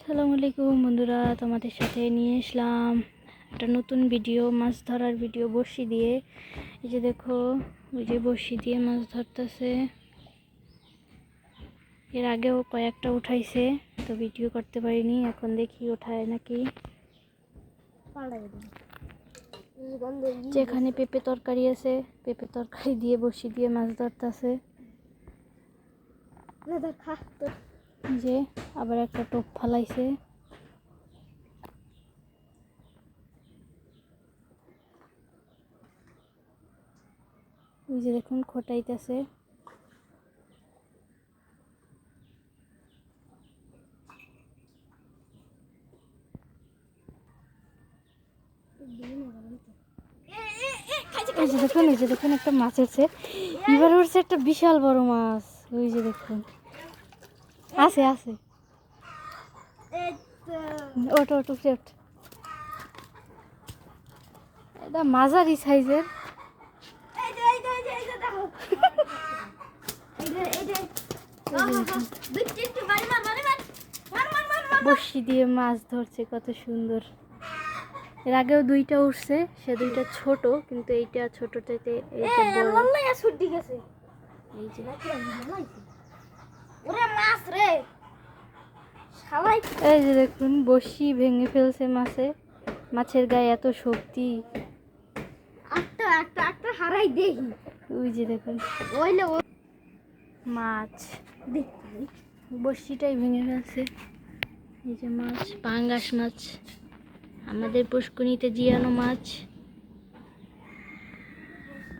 আসসালামু আলাইকুম বন্ধুরা, তোমাদের সাথে নিয়ে আসলাম একটা নতুন ভিডিও, মাছ ধরার ভিডিও বড়শি দিয়ে। এই যে দেখো, ওই যে বড়শি দিয়ে মাছ ধরতেছে। এর আগেও কয়েকটা উঠাইছে, তো ভিডিও করতে পারিনি। এখন দেখি ওঠায় নাকি। যেখানে পেঁপে তরকারি আছে, পেঁপে তরকারি দিয়ে বড়শি দিয়ে মাছ ধরতেছে। যে আবার একটা টোপ ফালাইছে। ওই যে দেখুন খোটাইতেছে। এই যে দেখুন একটা মাছ আছে। এবার উঠছে একটা বিশাল বড় মাছ। ওই যে দেখুন, আছে আছে। ওঠ ওঠ উঠে ওঠ। এটা মাঝারি সাইজের। বড়শি দিয়ে মাছ ধরছে, কত সুন্দর। এর আগেও দুইটা উঠছে, সে দুইটা ছোট, কিন্তু এইটা ছোট চাইতে এইটা বড়। এই যে এই যে দেখুন, বড়শি ভেঙে ফেলছে মাছে। মাছের গায়ে এত শক্তি। হারাই দেখি। ওই যে দেখুন মাছ, বড়শিটাই ভেঙে ফেলছে। এই যে মাছ, পাঙ্গাস মাছ, আমাদের পুষ্কুনিতে জিয়ানো মাছ।